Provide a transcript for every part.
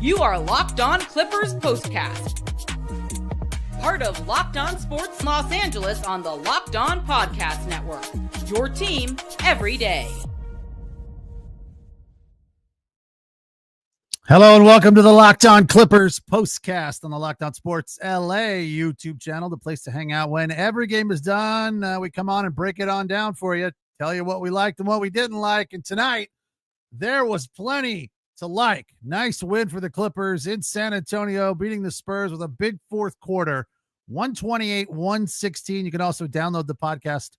You are Locked On Clippers Postcast, part of Locked On Sports Los Angeles on the Locked On Podcast Network. Your team every day. Hello and welcome to the Locked On Clippers Postcast on the Locked On Sports LA YouTube channel, the place to hang out when every game is done. We come on and break it on down for you, tell you what we liked and what we didn't like. And tonight, there was plenty to like. Nice win for the Clippers in San Antonio, beating the Spurs with a big fourth quarter, 128-116. You can also download the podcast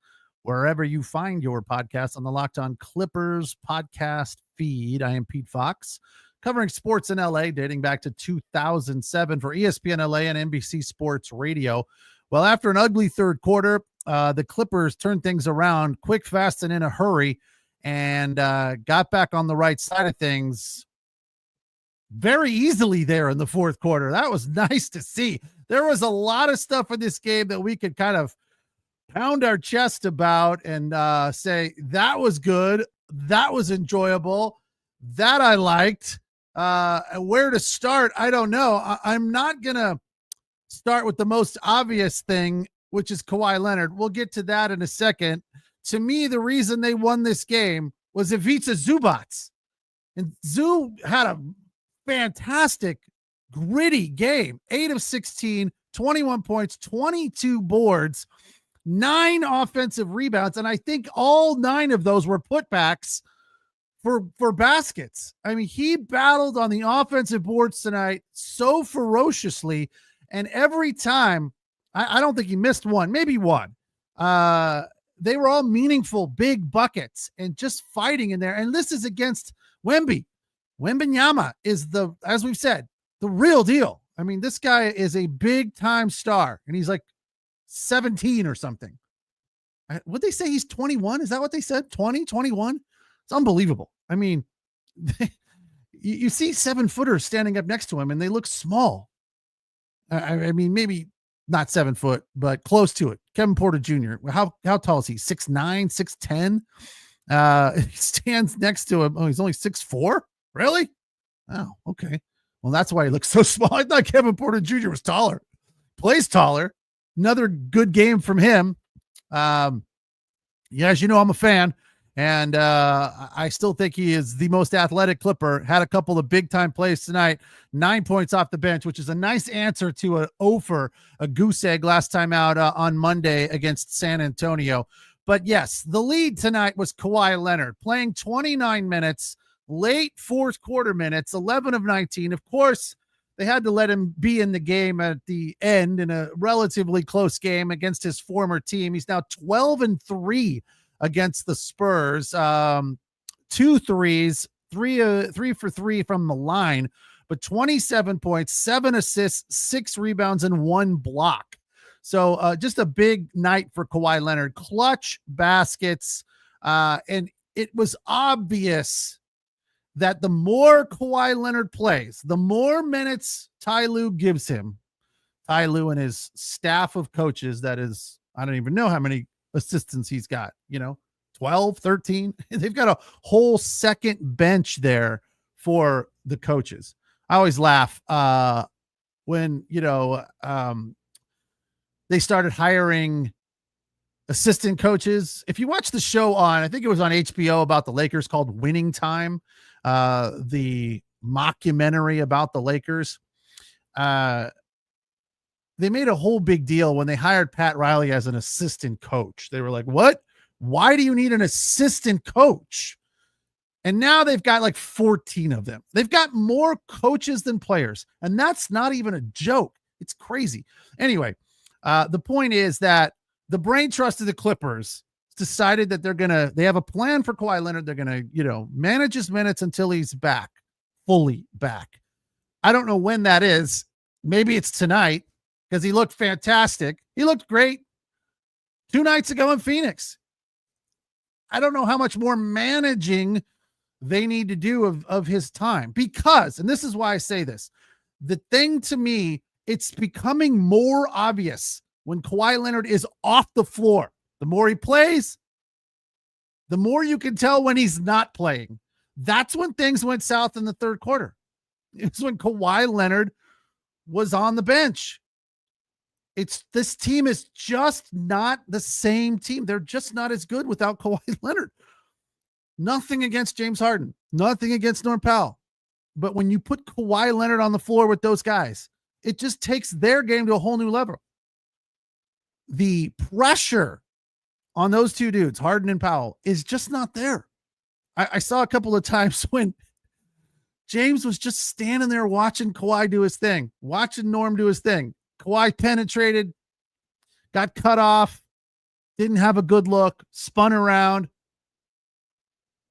wherever you find your podcast on the Locked On Clippers podcast feed. I am Pete Fox, covering sports in LA dating back to 2007 for ESPN LA and NBC Sports Radio. Well, after an ugly third quarter, the Clippers turned things around quick, fast, and in a hurry, and got back on the right side of things very easily there in the fourth quarter. That was nice to see. There was a lot of stuff in this game that we could kind of pound our chest about and say, that was good, that was enjoyable, that I liked. Where to start, I don't know. I'm not going to start with the most obvious thing, which is Kawhi Leonard. We'll get to that in a second. To me, the reason they won this game was Ivica Zubac. And Zoo had a fantastic, gritty game. 8 of 16, 21 points, 22 boards, 9 offensive rebounds. And I think all 9 of those were putbacks for baskets. I mean, he battled on the offensive boards tonight so ferociously. And every time, I don't think he missed one, maybe one. They were all meaningful, big buckets and just fighting in there. And this is against Wemby. Wembanyama is as we've said, the real deal. I mean, this guy is a big time star and he's like 17 or something. Would they say he's 21? Is that what they said? 20, 21? It's unbelievable. I mean, you see 7-footers standing up next to him and they look small. I mean, maybe not 7 foot, but close to it. Kevin Porter Jr. How tall is he? 6'9", 6'10". He stands next to him. Oh, he's only 6'4". Really? Oh, okay. Well, that's why he looks so small. I thought Kevin Porter Jr. was taller. Plays taller. Another good game from him. Yeah, as you know, I'm a fan. And I still think he is the most athletic Clipper. Had a couple of big time plays tonight. 9 points off the bench, which is a nice answer to a goose egg last time out on Monday against San Antonio. But yes, the lead tonight was Kawhi Leonard playing 29 minutes, late fourth quarter minutes, 11 of 19. Of course, they had to let him be in the game at the end in a relatively close game against his former team. He's now 12-3 against the Spurs. 2 threes, 3 for 3 from the line, but 27 points, 7 assists, 6 rebounds, and 1 block. So just a big night for Kawhi Leonard. Clutch baskets. And it was obvious that the more Kawhi Leonard plays, the more minutes Ty Lue gives him. Ty Lue and his staff of coaches, that is, I don't even know how many assistants he's got, 12, 13. They've got a whole second bench there for the coaches. I always laugh when, they started hiring assistant coaches. If you watch the show I think it was on HBO about the Lakers called Winning Time, the mockumentary about the Lakers, they made a whole big deal when they hired Pat Riley as an assistant coach. They were like, what? Why do you need an assistant coach? And now they've got like 14 of them. They've got more coaches than players. And that's not even a joke. It's crazy. Anyway, the point is that the brain trust of the Clippers decided that they have a plan for Kawhi Leonard. They're going to, manage his minutes until he's back, fully back. I don't know when that is. Maybe it's tonight because he looked fantastic. He looked great 2 nights ago in Phoenix. I don't know how much more managing they need to do of his time because, and this is why I say this, the thing to me, it's becoming more obvious when Kawhi Leonard is off the floor. The more he plays, the more you can tell when he's not playing. That's when things went south in the third quarter. It's when Kawhi Leonard was on the bench. This team is just not the same team. They're just not as good without Kawhi Leonard. Nothing against James Harden, nothing against Norm Powell. But when you put Kawhi Leonard on the floor with those guys, it just takes their game to a whole new level. The pressure on those two dudes, Harden and Powell, is just not there. I saw a couple of times when James was just standing there watching Kawhi do his thing, watching Norm do his thing. Kawhi penetrated, got cut off, didn't have a good look, spun around,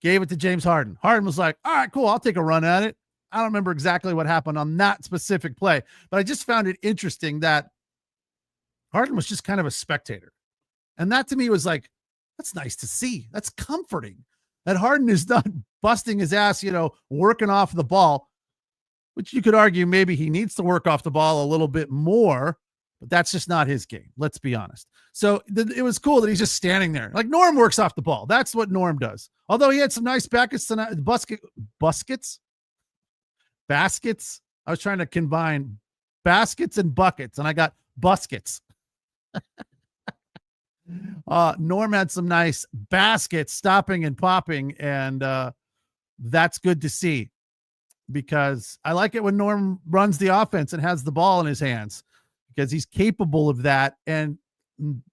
gave it to James Harden. Harden was like, all right, cool, I'll take a run at it. I don't remember exactly what happened on that specific play, but I just found it interesting that Harden was just kind of a spectator. And that to me was like, that's nice to see. That's comforting that Harden is not busting his ass, working off the ball, which you could argue maybe he needs to work off the ball a little bit more, but that's just not his game. Let's be honest. So it was cool that he's just standing there. Like Norm works off the ball. That's what Norm does. Although he had some nice baskets tonight, baskets. I was trying to combine baskets and buckets, and I got buskets. Norm had some nice baskets stopping and popping, and that's good to see, because I like it when Norm runs the offense and has the ball in his hands, because he's capable of that. And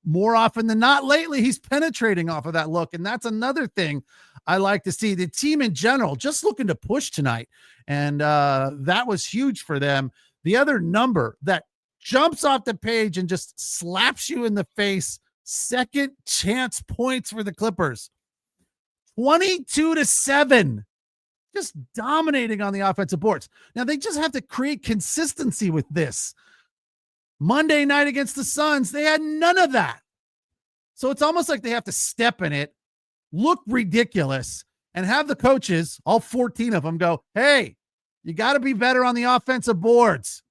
more often than not lately, he's penetrating off of that look. And that's another thing I like to see. The team in general just looking to push tonight. And that was huge for them. The other number that jumps off the page and just slaps you in the face, second chance points for the Clippers. 22-7. Just dominating on the offensive boards. Now they just have to create consistency with this. Monday night against the Suns, they had none of that. So it's almost like they have to step in it, look ridiculous, and have the coaches, all 14 of them, go, hey, you got to be better on the offensive boards.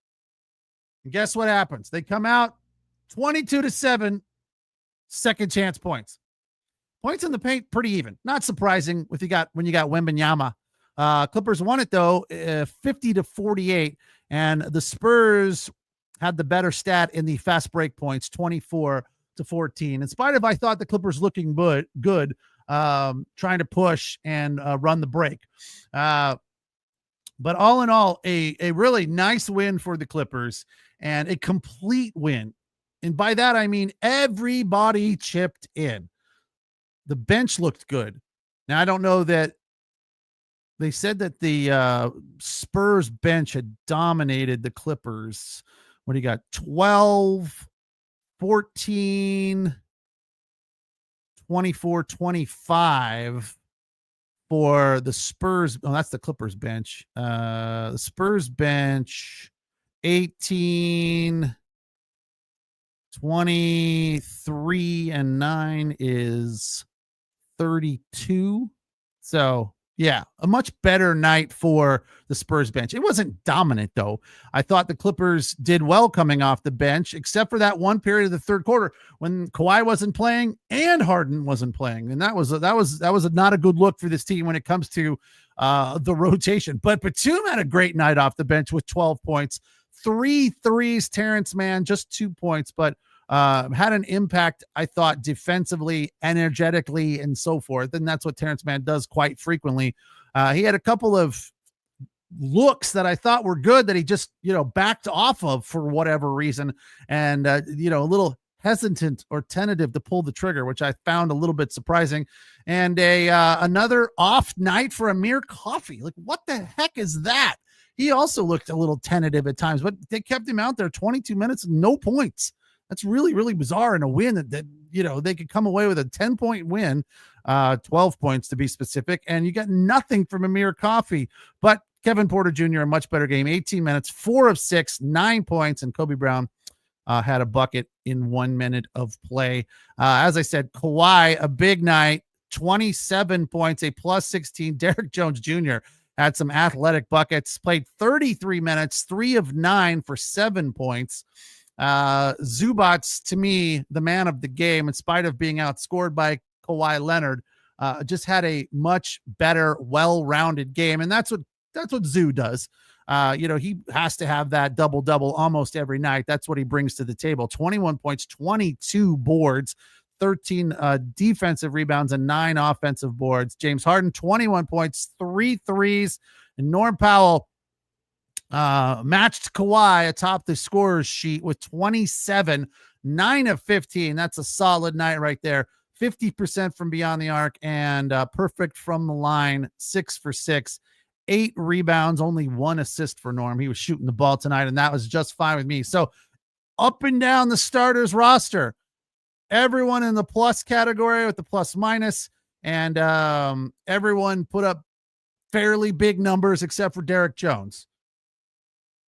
And guess what happens? They come out 22-7, second chance points. Points in the paint, pretty even. Not surprising when you got Wembanyama. Clippers won it though, 50-48, and the Spurs had the better stat in the fast break points, 24-14. In spite of, I thought the Clippers looking good, trying to push and run the break. But all in all, a really nice win for the Clippers, and a complete win. And by that, I mean everybody chipped in. The bench looked good. Now, I don't know that they said that the Spurs bench had dominated the Clippers. What do you got? 12, 14, 24, 25 for the Spurs. Oh, that's the Clippers bench. The Spurs bench, 18, 23, and 9 is 32. So, yeah, a much better night for the Spurs bench. It wasn't dominant, though. I thought the Clippers did well coming off the bench, except for that one period of the third quarter when Kawhi wasn't playing and Harden wasn't playing, and that was not a good look for this team when it comes to the rotation. But Batum had a great night off the bench with 12 points, 3 threes. Terrence Mann just 2 points, but had an impact, I thought, defensively, energetically, and so forth. And that's what Terrence Mann does quite frequently. He had a couple of looks that I thought were good that he just, backed off of for whatever reason. And, a little hesitant or tentative to pull the trigger, which I found a little bit surprising. And another off night for Amir Coffey. Like, what the heck is that? He also looked a little tentative at times, but they kept him out there 22 minutes, no points. That's really, really bizarre in a win that they could come away with a 10-point win, 12 points to be specific, and you got nothing from Amir Coffey. But Kevin Porter Jr., a much better game, 18 minutes, 4 of 6, 9 points, and Kobe Brown had a bucket in 1 minute of play. As I said, Kawhi, a big night, 27 points, a plus 16. Derrick Jones Jr. had some athletic buckets, played 33 minutes, 3 of 9 for 7 points. Zubac, to me, the man of the game, in spite of being outscored by Kawhi Leonard, just had a much better, well-rounded game. And that's what Zoo does. He has to have that double-double almost every night. That's what he brings to the table. 21 points, 22 boards, 13 defensive rebounds, and 9 offensive boards. James Harden, 21 points, 3 threes. And Norm Powell matched Kawhi atop the scorers sheet with 27, 9 of 15. That's a solid night right there. 50% from beyond the arc and perfect from the line, 6 for 6, 8 rebounds, only 1 assist for Norm. He was shooting the ball tonight, and that was just fine with me. So up and down the starters roster, everyone in the plus category with the plus minus, and everyone put up fairly big numbers except for Derek Jones.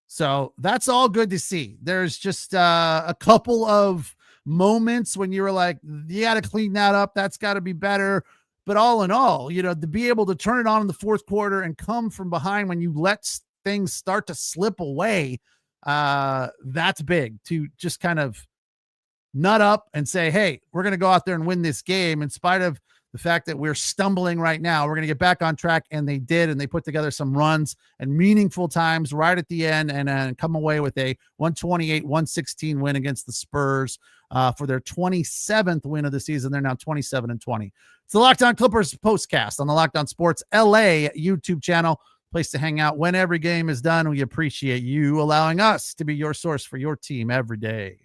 So that's all good to see. There's just a couple of moments when you were like, you got to clean that up. That's got to be better. But all in all, to be able to turn it on in the fourth quarter and come from behind when you let things start to slip away, that's big. To just kind of nut up and say, hey, we're going to go out there and win this game in spite of the fact that we're stumbling right now. We're going to get back on track. And they did, and they put together some runs and meaningful times right at the end and come away with a 128-116 win against the Spurs for their 27th win of the season. They're now 27-20. It's the Locked On Clippers postcast on the Locked On Sports LA YouTube channel. Place to hang out when every game is done. We appreciate you allowing us to be your source for your team every day.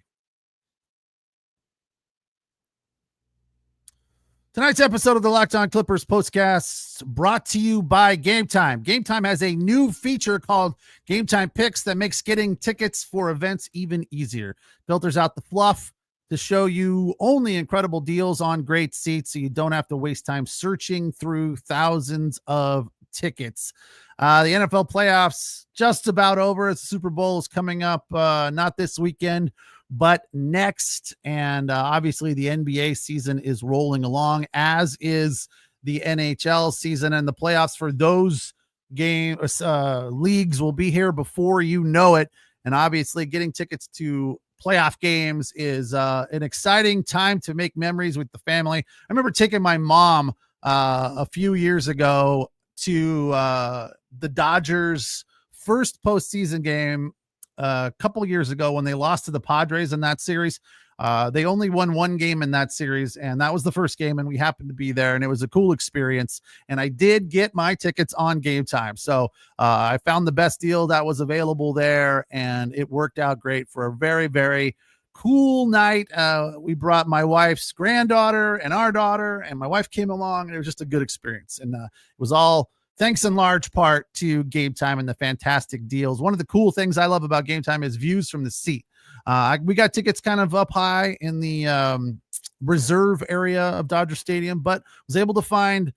Tonight's episode of the Locked On Clippers postcast brought to you by Game Time. Game Time has a new feature called Game Time Picks that makes getting tickets for events even easier. Filters out the fluff to show you only incredible deals on great seats, so you don't have to waste time searching through thousands of tickets. The NFL playoffs just about over. The Super Bowl is coming up, not this weekend, but next. And obviously the NBA season is rolling along, as is the NHL season, and the playoffs for those leagues will be here before you know it. And obviously getting tickets to playoff games is an exciting time to make memories with the family. I remember taking my mom a few years ago to the Dodgers' first postseason game a couple years ago when they lost to the Padres in that series. They only won one game in that series, and that was the first game, and we happened to be there, and it was a cool experience. And I did get my tickets on Game Time. So I found the best deal that was available there, and it worked out great for a very, very cool night. We brought my wife's granddaughter and our daughter, and my wife came along, and it was just a good experience. And it was all thanks in large part to Game Time and the fantastic deals. One of the cool things I love about Game Time is views from the seat. We got tickets kind of up high in the reserve area of Dodger Stadium, but was able to find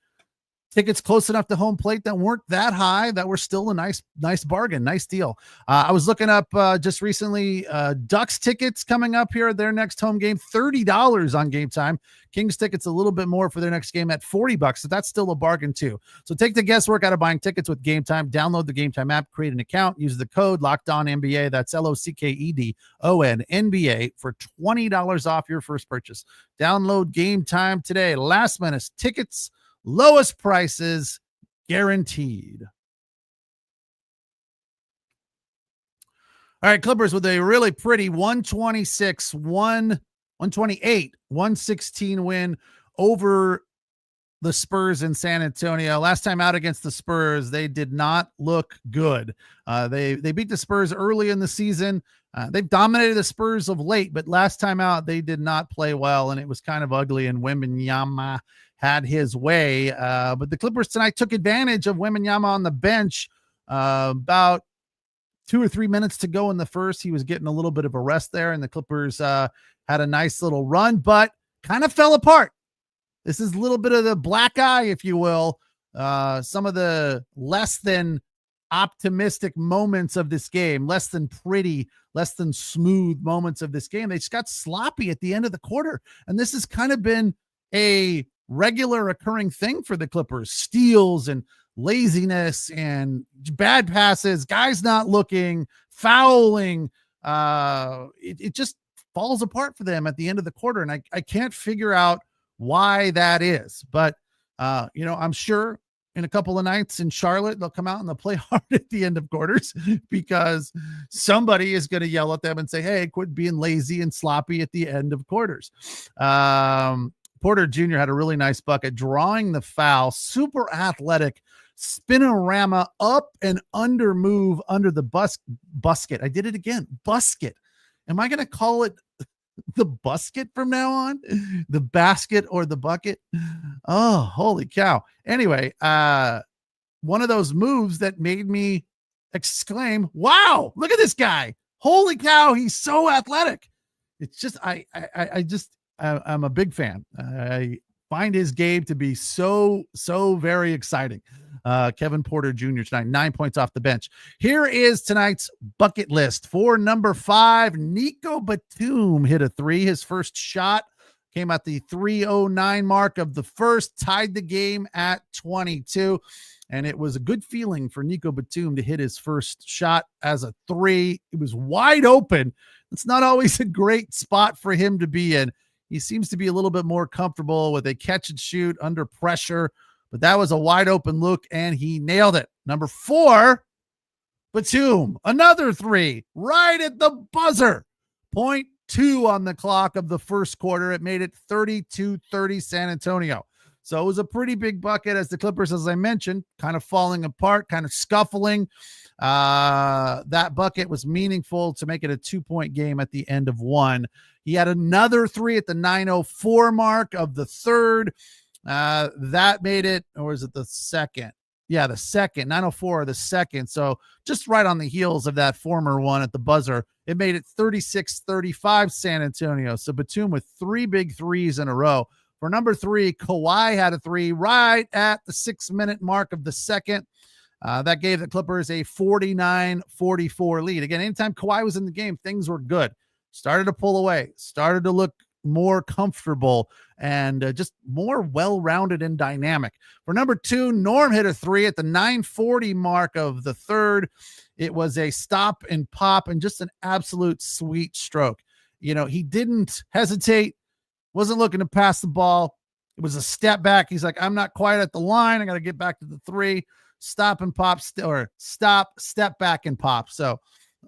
tickets close enough to home plate that weren't that high, that were still a nice bargain, nice deal. I was looking up just recently, Ducks tickets coming up here, their next home game, $30 on Game Time. Kings tickets a little bit more for their next game at $40. So that's still a bargain too. So take the guesswork out of buying tickets with Game Time. Download the Game Time app, create an account, use the code LOCKEDONNBA. That's LOCKEDON NBA for $20 off your first purchase. Download Game Time today. Last minute tickets, lowest prices guaranteed. All right, Clippers with a really pretty 128-116 win over the Spurs in San Antonio. Last time out against the Spurs, they did not look good. They beat the Spurs early in the season. They've dominated the Spurs of late, but last time out, they did not play well, and it was kind of ugly, and Wembanyama had his way. But the Clippers tonight took advantage of Wembanyama on the bench. About 2 or 3 minutes to go in the first, he was getting a little bit of a rest there, and the Clippers had a nice little run, but kind of fell apart. This is a little bit of the black eye, if you will. Some of the less than optimistic moments of this game, less than pretty, less than smooth moments of this game. They just got sloppy at the end of the quarter. And this has kind of been a regular occurring thing for the Clippers. Steals and laziness and bad passes, guys not looking, fouling. It just falls apart for them at the end of the quarter. And I can't figure out why that is. But, I'm sure in a couple of nights in Charlotte, they'll come out and they'll play hard at the end of quarters because somebody is going to yell at them and say, hey, quit being lazy and sloppy at the end of quarters. Porter Jr. had a really nice bucket, drawing the foul, super athletic, spinorama up and under move under the busket. I did it again. Busket. Am I going to call it the busket from now on? The basket or the bucket? Oh, holy cow. Anyway, one of those moves that made me exclaim, wow, look at this guy. Holy cow. He's so athletic. It's just, I'm a big fan. I find his game to be so very exciting. Kevin Porter Jr. tonight, 9 points off the bench. Here is tonight's bucket list. For number 5, Nico Batum hit a 3. His first shot came at the 3:09 mark of the first, tied the game at 22. And it was a good feeling for Nico Batum to hit his first shot as a 3. It was wide open. It's not always a great spot for him to be in. He seems to be a little bit more comfortable with a catch and shoot under pressure, but that was a wide open look and he nailed it. Number 4, Batum, another 3 right at the buzzer. 0.2 on the clock of the first quarter. It made it 32-30 San Antonio. So it was a pretty big bucket as the Clippers, as I mentioned, kind of falling apart, kind of scuffling. That bucket was meaningful to make it a 2-point game at the end of 1. He had another 3 at the 9:04 mark of the third. That made it, or is it the second? Yeah, the second, 9:04 or the second. So just right on the heels of that former one at the buzzer, it made it 36-35 San Antonio. So Batum with 3 big threes in a row. For number 3, Kawhi had a 3 right at the 6-minute mark of the second. That gave the Clippers a 49-44 lead. Again, anytime Kawhi was in the game, things were good. Started to pull away, started to look more comfortable and just more well-rounded and dynamic. For number 2, Norm hit a 3 at the 9:40 mark of the third. It was a stop and pop and just an absolute sweet stroke. You know, he didn't hesitate, wasn't looking to pass the ball. It was a step back. He's like, I'm not quite at the line. I got to get back to the 3. Stop and pop, or stop, step back and pop. So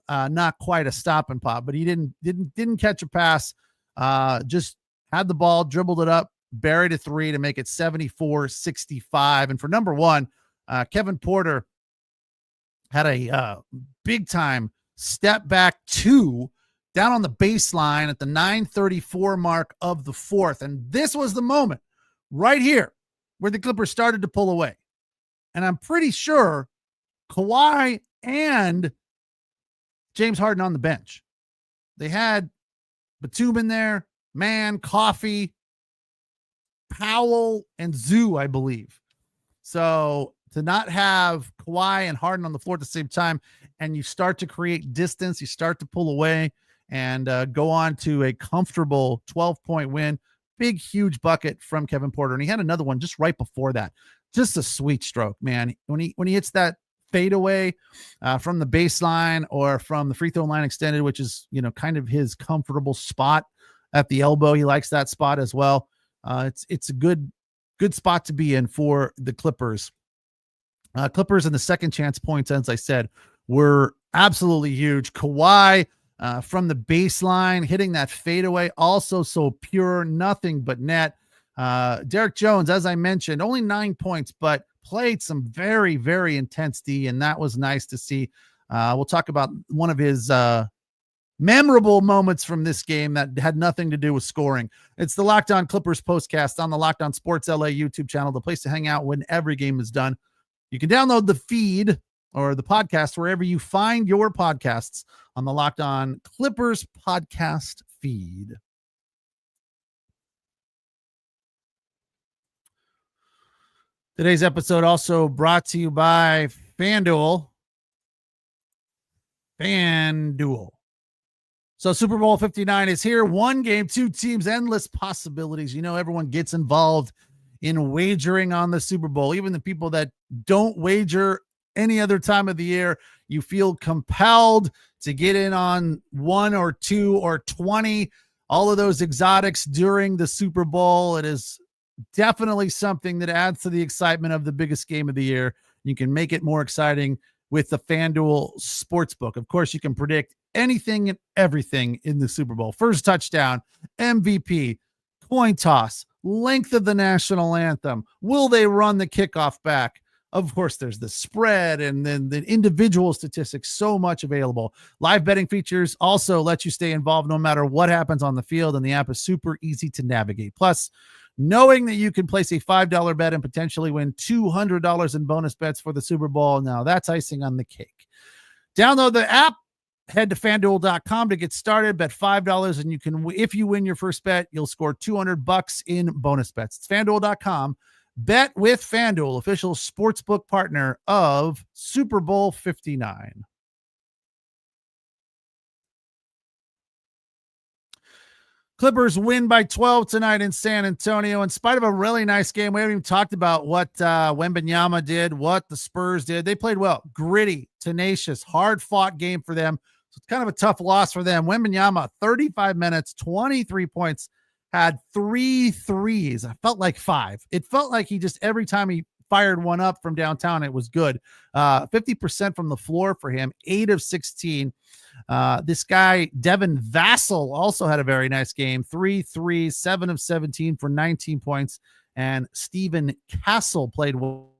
not quite a stop and pop, but he didn't catch a pass. Just had the ball, dribbled it up, buried a 3 to make it 74-65. And for number 1, Kevin Porter had a big time step back 2 down on the baseline at the 9:34 mark of the fourth. And this was the moment right here where the Clippers started to pull away. And I'm pretty sure Kawhi and James Harden on the bench. They had Batum in there, Man, Coffee, Powell, and Zoo, I believe. So to not have Kawhi and Harden on the floor at the same time, and you start to create distance, you start to pull away and go on to a comfortable 12-point win. Big, huge bucket from Kevin Porter. And he had another one just right before that. Just a sweet stroke, man. When he hits that fadeaway from the baseline or from the free throw line extended, which is, you know, kind of his comfortable spot at the elbow. He likes that spot as well. It's a good spot to be in for the Clippers. Clippers in the second chance points, as I said, were absolutely huge. Kawhi from the baseline hitting that fadeaway, also so pure, nothing but net. Derek Jones, as I mentioned, only 9 points, but played some very, very intense D, and that was nice to see. We'll talk about one of his memorable moments from this game that had nothing to do with scoring. It's the Locked On Clippers postcast on the Locked On Sports LA YouTube channel, the place to hang out when every game is done. You can download the feed or the podcast wherever you find your podcasts on the Locked On Clippers podcast feed. Today's episode also brought to you by FanDuel. So Super Bowl 59 is here. 1 game, 2 teams, endless possibilities. You know, everyone gets involved in wagering on the Super Bowl. Even the people that don't wager any other time of the year, you feel compelled to get in on 1 or 2 or 20, all of those exotics during the Super Bowl. It is definitely something that adds to the excitement of the biggest game of the year. You can make it more exciting with the FanDuel Sportsbook. Of course, you can predict anything and everything in the Super Bowl. First touchdown, MVP, coin toss, length of the national anthem. Will they run the kickoff back? Of course, there's the spread and then the individual statistics, so much available. Live betting features also let you stay involved no matter what happens on the field, and the app is super easy to navigate. Plus, knowing that you can place a $5 bet and potentially win $200 in bonus bets for the Super Bowl, now that's icing on the cake. Download the app, head to FanDuel.com to get started, bet $5, and you can, if you win your first bet, you'll score $200 in bonus bets. It's FanDuel.com. Bet with FanDuel, official sportsbook partner of Super Bowl 59. Clippers win by 12 tonight in San Antonio. In spite of a really nice game, we haven't even talked about what Wembanyama did, what the Spurs did. They played well, gritty, tenacious, hard-fought game for them. So it's kind of a tough loss for them. Wembanyama, 35 minutes, 23 points, had 3 threes. I felt like 5. It felt like he just, every time he fired one up from downtown, it was good. 50% from the floor for him, 8 of 16. This guy, Devin Vassell, also had a very nice game. 3 threes, 7 of 17 for 19 points. And Stephen Castle played well.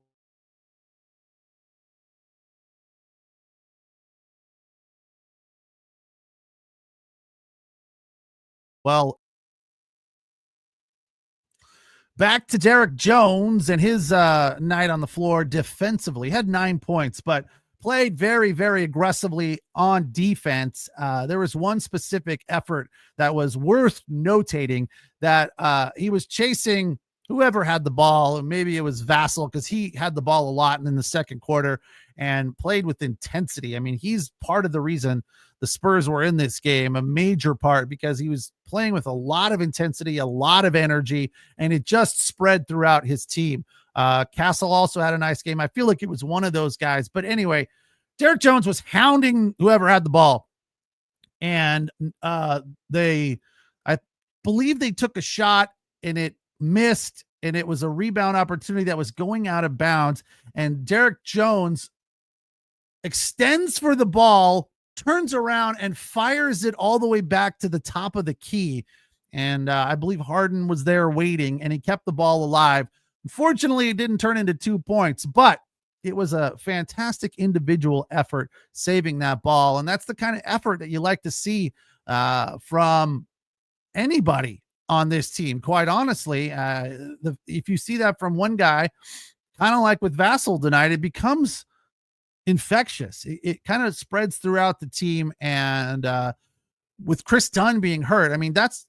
Back to Derek Jones and his night on the floor defensively. He had 9 points, but played very, very aggressively on defense. There was one specific effort that was worth notating, that he was chasing whoever had the ball, and maybe it was Vassell because he had the ball a lot in the second quarter and played with intensity. I mean, he's part of the reason the Spurs were in this game, a major part, because he was playing with a lot of intensity, a lot of energy, and it just spread throughout his team. Castle also had a nice game. I feel like it was one of those guys. But anyway, Derek Jones was hounding whoever had the ball. And I believe they took a shot and it missed, and it was a rebound opportunity that was going out of bounds. And Derek Jones extends for the ball, turns around and fires it all the way back to the top of the key. And I believe Harden was there waiting, and he kept the ball alive. Unfortunately, it didn't turn into 2 points, but it was a fantastic individual effort saving that ball. And that's the kind of effort that you like to see from anybody on this team. Quite honestly, if you see that from one guy, kind of like with Vassell tonight, it becomes infectious. It kind of spreads throughout the team. And with Chris Dunn being hurt, I mean, that's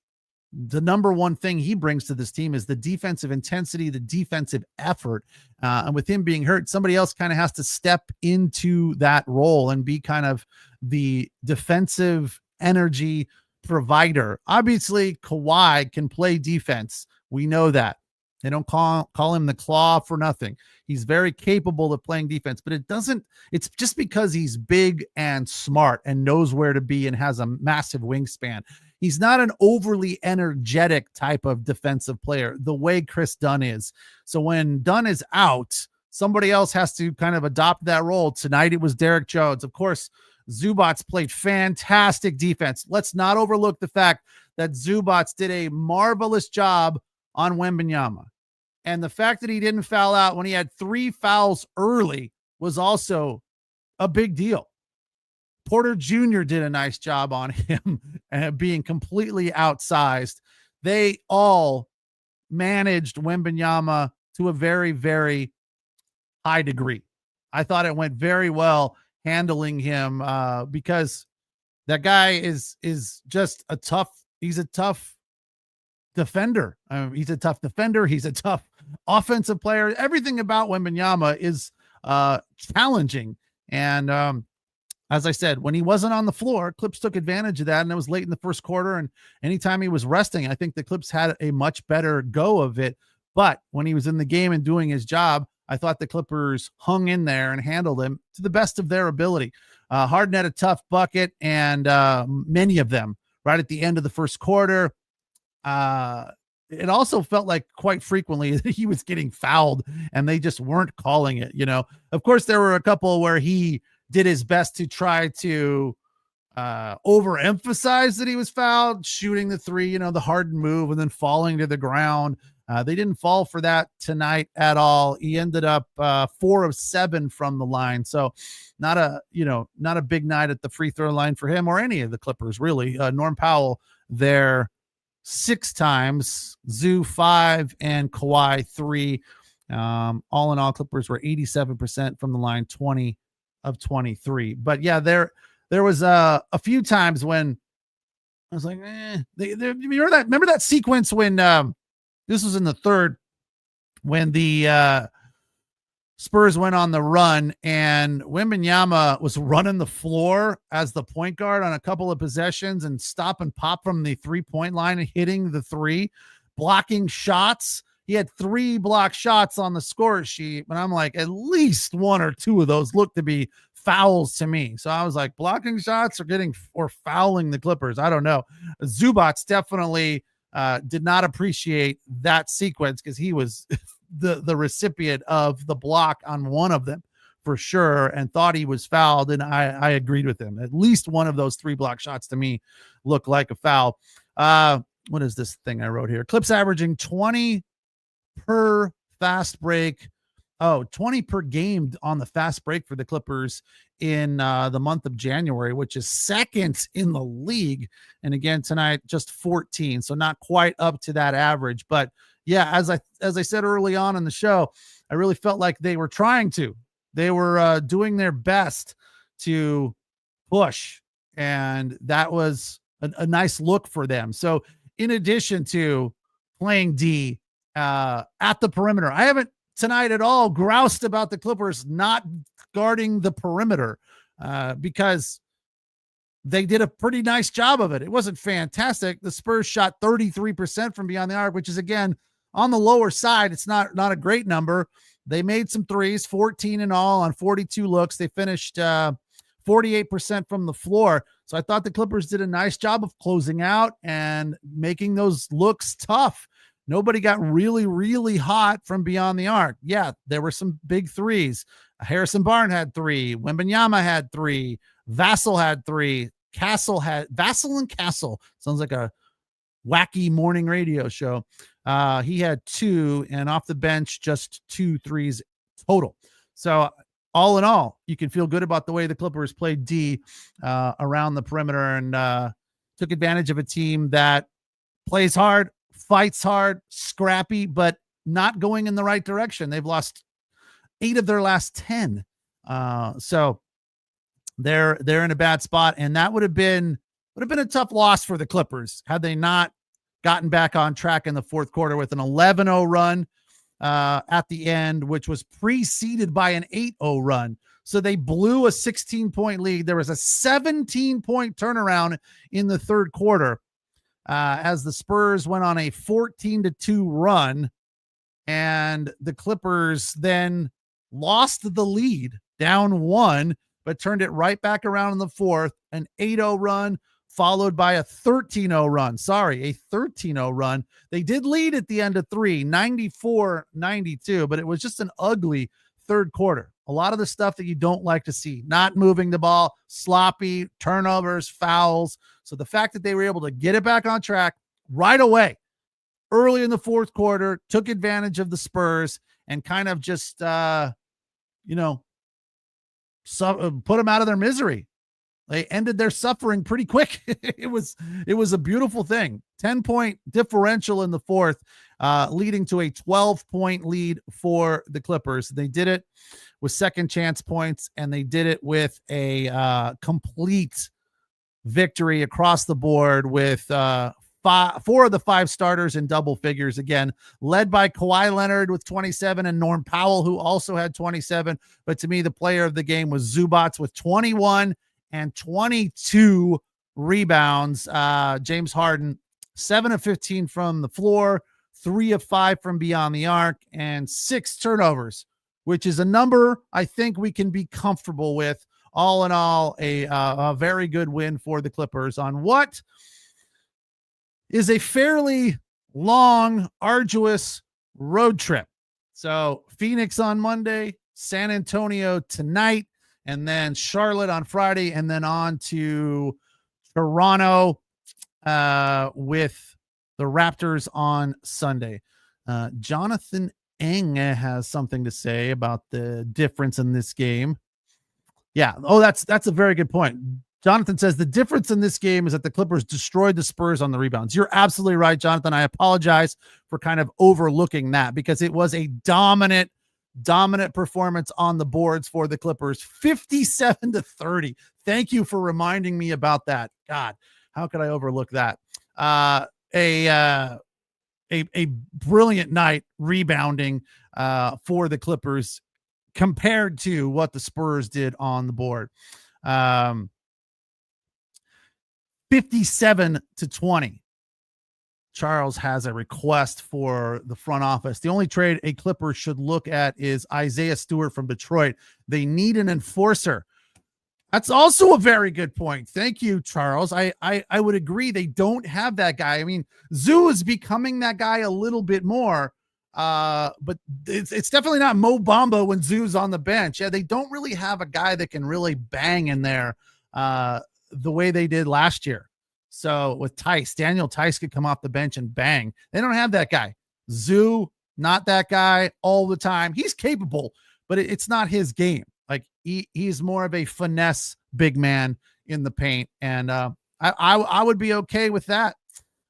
the number one thing he brings to this team, is the defensive intensity, the defensive effort. And with him being hurt, somebody else kind of has to step into that role and be kind of the defensive energy provider. Obviously, Kawhi can play defense. We know that. They don't call him the Claw for nothing. He's very capable of playing defense, but it's just because he's big and smart and knows where to be and has a massive wingspan. He's not an overly energetic type of defensive player the way Chris Dunn is. So when Dunn is out, somebody else has to kind of adopt that role. Tonight, it was Derek Jones. Of course, Zubac played fantastic defense. Let's not overlook the fact that Zubac did a marvelous job on Wembanyama. And the fact that he didn't foul out when he had 3 fouls early was also a big deal. Porter Jr. did a nice job on him and being completely outsized. They all managed Wembanyama to a very, very high degree. I thought it went very well handling him because that guy is just he's a tough defender. He's a tough defender. He's a tough offensive player. Everything about Wembanyama is challenging. And as I said, when he wasn't on the floor, Clips took advantage of that, and it was late in the first quarter. And anytime he was resting, I think the Clips had a much better go of it. But when he was in the game and doing his job, I thought the Clippers hung in there and handled him to the best of their ability. Harden had a tough bucket, and many of them right at the end of the first quarter. it also felt like quite frequently that he was getting fouled and they just weren't calling it. Of course, there were a couple where he did his best to try to overemphasize that he was fouled, shooting the three, the Harden move and then falling to the ground. They didn't fall for that tonight at all. He ended up 4 of 7 from the line. So not a big night at the free throw line for him or any of the Clippers, really. Norm Powell there 6 times, Zoo 5, and Kawhi 3. All in all, Clippers were 87% from the line, 20 of 23. But yeah, there was a few times when I was like, remember that sequence when this was in the third, when the Spurs went on the run and Wembanyama was running the floor as the point guard on a couple of possessions and stop and pop from the 3-point line and hitting the three, blocking shots. He had 3 block shots on the score sheet, but I'm like, at least 1 or 2 of those look to be fouls to me. So I was like, blocking shots or fouling the Clippers. I don't know. Zubac definitely did not appreciate that sequence because he was the recipient of the block on one of them for sure and thought he was fouled. And I agreed with him. At least 1 of those 3 block shots to me looked like a foul. What is this thing I wrote here? Clips averaging 20 per fast break. 20 per game on the fast break for the Clippers in the month of January, which is second in the league. And again, tonight, just 14. So not quite up to that average. But yeah, as I said early on in the show, I really felt like they were trying to. They were doing their best to push. And that was a nice look for them. So in addition to playing D at the perimeter, I haven't tonight at all groused about the Clippers not guarding the perimeter because they did a pretty nice job of it. It wasn't fantastic. The Spurs shot 33% from beyond the arc, which is, again, on the lower side. It's not a great number. They made some threes, 14 in all on 42 looks. They finished 48% from the floor. So I thought the Clippers did a nice job of closing out and making those looks tough. Nobody got really, really hot from beyond the arc. Yeah, there were some big threes. Harrison Barnes had 3. Wembanyama had 3. Vassell had 3. Vassell and Castle. Sounds like a wacky morning radio show. He had 2, and off the bench, just 2 threes total. So all in all, you can feel good about the way the Clippers played D around the perimeter and took advantage of a team that plays hard, fights hard, scrappy, but not going in the right direction. They've lost 8 of their last 10. So they're in a bad spot. And that would have been a tough loss for the Clippers had they not gotten back on track in the fourth quarter with an 11-0 run at the end, which was preceded by an 8-0 run. So they blew a 16-point lead. There was a 17-point turnaround in the third quarter as the Spurs went on a 14-2 run, and the Clippers then lost the lead down 1, but turned it right back around in the fourth, an 8-0 run followed by a 13-0 run. A 13-0 run. They did lead at the end of 3, 94-92, but it was just an ugly third quarter. A lot of the stuff that you don't like to see, not moving the ball, sloppy, turnovers, fouls. So the fact that they were able to get it back on track right away, early in the fourth quarter, took advantage of the Spurs and kind of just, put them out of their misery. They ended their suffering pretty quick. It was a beautiful thing. 10-point differential in the fourth, leading to a 12-point lead for the Clippers. They did it with second chance points, and they did it with a complete victory across the board with 4 of the 5 starters in double figures, again, led by Kawhi Leonard with 27 and Norm Powell, who also had 27. But to me, the player of the game was Zubac with 21 and 22 rebounds. James Harden, 7 of 15 from the floor, 3 of 5 from beyond the arc, and 6 turnovers, which is a number I think we can be comfortable with. All in all, a very good win for the Clippers on what is a fairly long, arduous road trip. So Phoenix on Monday, San Antonio tonight, and then Charlotte on Friday, and then on to Toronto with the Raptors on Sunday. Jonathan Eng has something to say about the difference in this game. Yeah. Oh, that's a very good point. Jonathan says the difference in this game is that the Clippers destroyed the Spurs on the rebounds. You're absolutely right, Jonathan. I apologize for kind of overlooking that because it was a dominant performance on the boards for the Clippers, 57-30. Thank you for reminding me about that. God, how could I overlook that? A brilliant night rebounding for the Clippers compared to what the Spurs did on the board. 57-20. Charles has a request for the front office. The only trade a Clipper should look at is Isaiah Stewart from Detroit. They need an enforcer. That's also a very good point. Thank you, Charles. I would agree. They don't have that guy. I mean, Zoo is becoming that guy a little bit more, but it's definitely not Mo Bamba when Zoo's on the bench. Yeah, they don't really have a guy that can really bang in there the way they did last year. So with Daniel Tice could come off the bench and bang. They don't have that guy. Zoo, not that guy all the time. He's capable, but it's not his game. Like he's more of a finesse big man in the paint. And I would be okay with that.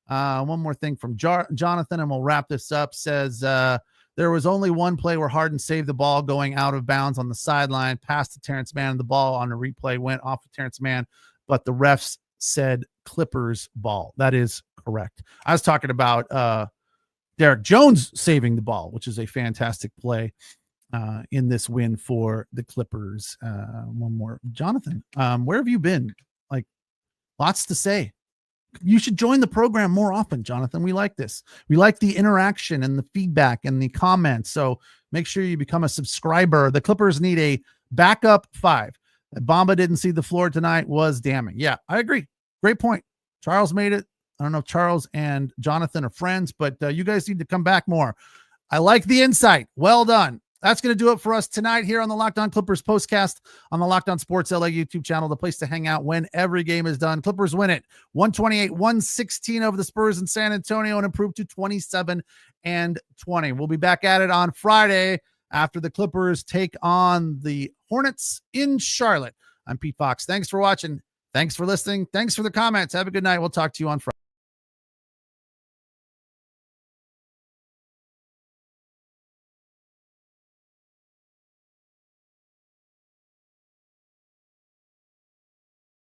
One more thing from Jonathan, and we'll wrap this up. Says there was only one play where Harden saved the ball going out of bounds on the sideline, passed to Terrence Mann. The ball on the replay went off of Terrence Mann, but the refs said Clippers ball. That is correct. I was talking about Derek Jones saving the ball, which is a fantastic play in this win for the Clippers. One more. Jonathan, where have you been? Like, lots to say. You should join the program more often, Jonathan. We like this. We like the interaction and the feedback and the comments. So make sure you become a subscriber. The Clippers need a backup 5. That Bamba didn't see the floor tonight was damning. Yeah, I agree. Great point. Charles made it. I don't know if Charles and Jonathan are friends, but you guys need to come back more. I like the insight. Well done. That's going to do it for us tonight here on the Locked On Clippers postcast on the Locked On Sports LA YouTube channel, the place to hang out when every game is done. Clippers win it 128-116 over the Spurs in San Antonio and improve to 27-20. We'll be back at it on Friday after the Clippers take on the Hornets in Charlotte. I'm Pete Fox. Thanks for watching. Thanks for listening. Thanks for the comments. Have a good night. We'll talk to you on Friday.